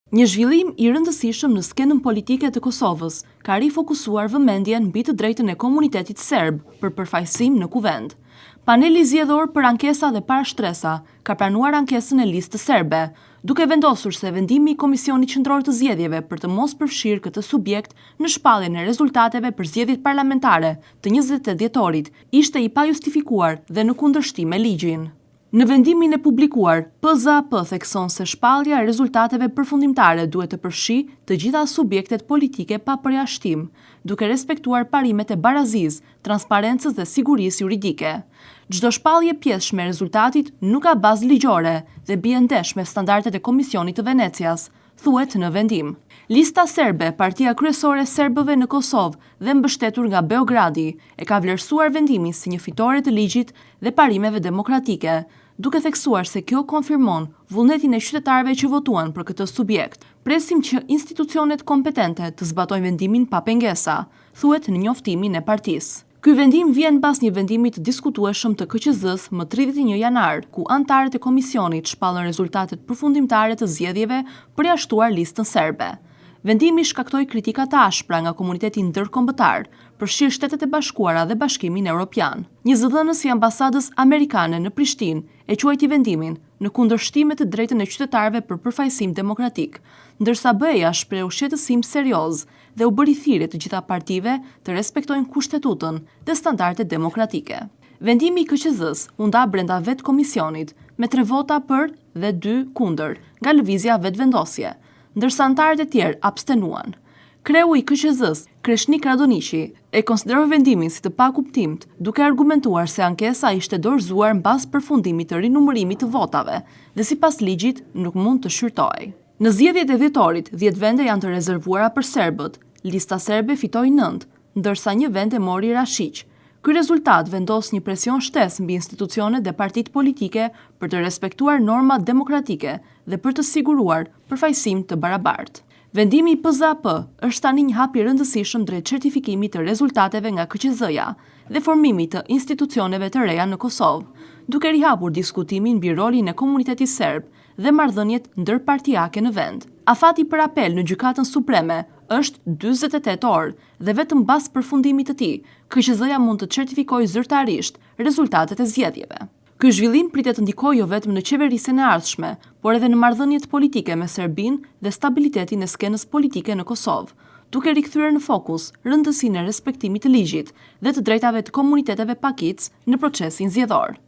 Një zhvillim i rëndësishëm në skenën politike të Kosovës ka rifokusuar vëmendjen mbi të drejtën e komunitetit serb për përfaqësim në kuvend. Paneli zgjedhor për ankesa dhe parashtresa ka pranuar ankesën e listës serbe, duke vendosur se vendimi i Komisionit Qendror të Zgjedhjeve për të mos përfshirë këtë subjekt në shpalljen e rezultateve për zgjedhjet parlamentare të 28 dhjetorit ishte i pajustifikuar dhe në kundërshtim me ligjin. Në vendimin e publikuar, PZAP thekson se shpallja e rezultateve përfundimtare duhet të përfshijë të gjitha subjektet politike pa përjashtim, duke respektuar parimet e barazisë, transparencës dhe sigurisë juridike. Çdo shpallje pjesëshme e rezultatit nuk ka bazë ligjore dhe bie ndesh me standardet e Komisionit të Venecias, thuhet në vendim. Lista serbe, partia kryesore e serbëve në Kosovë dhe mbështetur nga Beogradi, e ka vlerësuar vendimin si një fitore të ligjit dhe parimeve demokratike, duke theksuar se kjo konfirmon vullnetin e qytetarëve që votuan për këtë subjekt. Presim që institucionet kompetente të zbatojnë vendimin pa pengesa, thuhet në njoftimin e partisë. Ky vendim vjen pas një vendimi të diskutueshëm të KQZ-s më 31 janar, ku anëtarët e komisionit shpallën rezultatet përfundimtare të zgjedhjeve përjashtuar listën serbe. Vendimi shkaktoi kritika të ashpra nga komuniteti ndërkombëtar, përfshirë Shtetet e Bashkuara dhe Bashkimin Evropian. Një zëdhënës i ambasadës amerikane në Prishtinë e quajti vendimin në kundërshtim me të drejtën e qytetarëve për përfaqësim demokratik, ndërsa BE-ja shpreu shqetësim serioz dhe u bëri thirrje të gjitha partive të respektojnë kushtetutën dhe standardet demokratike. Vendimi i KQZ-s u nda brenda vetë komisionit me 3 vota për dhe 2 kundër nga lëvizja vetëvendosje, ndërsa anëtarët e tjerë abstenuan. Kreu i KQZ-s, Kreshnik Radoniqi, e konsideroi vendimin si të pakuptimt, duke argumentuar se ankesa ishte dorëzuar mbas përfundimit të rinumërimit të votave dhe sipas ligjit nuk mund të shqyrtohej. Në zgjedhjet e dhjetorit, 10 vende janë të rezervuara për serbët. Lista serbe fitoi 9, ndërsa 1 vend e mori Rashiq. Ky rezultat vendos një presion shtesë mbi institucionet dhe partitë politike për të respektuar normat demokratike dhe për të siguruar përfaqësim të barabartë. Vendimi i PZAP është tani një hap i rëndësishëm drejt certifikimit të rezultateve nga KQZ-ja dhe formimit të institucioneve të reja në Kosovë, duke rihapur diskutimin mbi rolin e komunitetit serb dhe marrëdhëniet ndërpartiake në vend. Afati për apel në Gjykatën Supreme është 48 orë dhe vetëm pas përfundimit të tij, KQZ-ja mund të certifikojë zyrtarisht rezultatet e zgjedhjeve. Ky zhvillim pritet të ndikojë jo vetëm në qeverisjen e ardhshme, por edhe në marrëdhëniet politike me Serbinë dhe stabilitetin e skenës politike në Kosovë, duke rikthyer në fokus rëndësinë e respektimit të ligjit dhe të drejtave të komuniteteve pakicë në procesin zgjedhor.